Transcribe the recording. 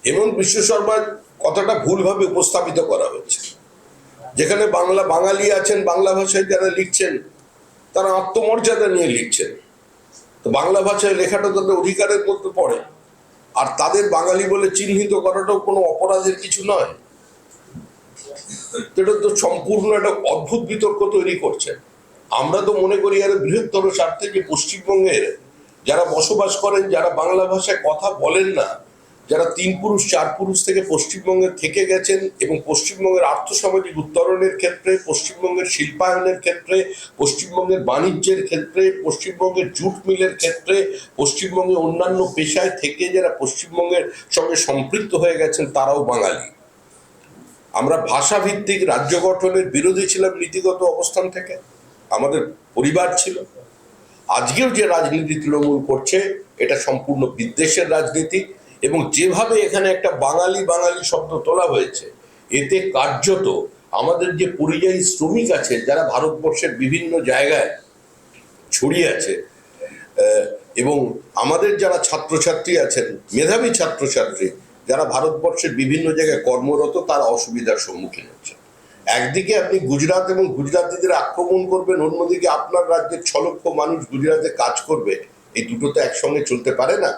হেমন্ত বিশ্ব শর্মার কথাটা ভুলভাবে উপস্থাপিত করা হয়েছে, যেখানে বাঙালি আছেন, বাংলা ভাষায় যারা লিখছেন তারা আত্মমর্যাদা নিয়ে লিখছেন। তো বাংলা ভাষায় লেখাটা তাদের অধিকারের মধ্যে পড়ে, আর তাদের বাঙালি বলে চিহ্নিত করাটাও কোনো অপরাধের কিছু নয়। এটা তো সম্পূর্ণ একটা অদ্ভুত বিতর্ক তৈরি করছে। আমরা তো মনে করি আর বৃহত্তর স্বার্থে যে পশ্চিমবঙ্গের যারা বসবাস করেন, যারা বাংলা ভাষায় কথা বলেন না, যারা 3 পুরুষ 4 পুরুষ থেকে পশ্চিমবঙ্গে থেকে গেছেন এবং পশ্চিমবঙ্গের আর্থসামাজিক উত্তরণের ক্ষেত্রে, পশ্চিমবঙ্গের শিল্পায়নের ক্ষেত্রে, পশ্চিমবঙ্গের বাণিজ্যের ক্ষেত্রে, পশ্চিমবঙ্গের জুট মিলের ক্ষেত্রে, পশ্চিমবঙ্গে অন্যান্য পেশায় থেকে যারা পশ্চিমবঙ্গের সঙ্গে সম্পৃক্ত হয়ে গেছেন, তারাও বাঙালি। আমরা ভাষাভিত্তিক রাজ্য গঠনের বিরোধী ছিলাম নীতিগত অবস্থান থেকে, আমাদের পরিবার ছিল। আজকেও যে রাজনীতি তৃণমূল করছে এটা সম্পূর্ণ বিদ্বেষের রাজনীতি, এবং যেভাবে এখানে একটা বাঙালি বাঙালি শব্দ তোলা হয়েছে, এতে কার্যত আমাদের যে পরিযায়ী শ্রমিক আছে যারা ভারতবর্ষের বিভিন্ন জায়গায় ছড়িয়ে আছে, এবং আমাদের যারা ছাত্রছাত্রী আছেন, মেধাবী ছাত্রছাত্রী যারা ভারতবর্ষের বিভিন্ন জায়গায় কর্মরত, তারা অসুবিধার সম্মুখীন হচ্ছে। একদিকে আপনি গুজরাট এবং গুজরাটিদের আক্রমণ করবেন, অন্যদিকে আপনার রাজ্যের 6 লক্ষ মানুষ গুজরাটে কাজ করবে, এই দুটো তো একসঙ্গে চলতে পারে না।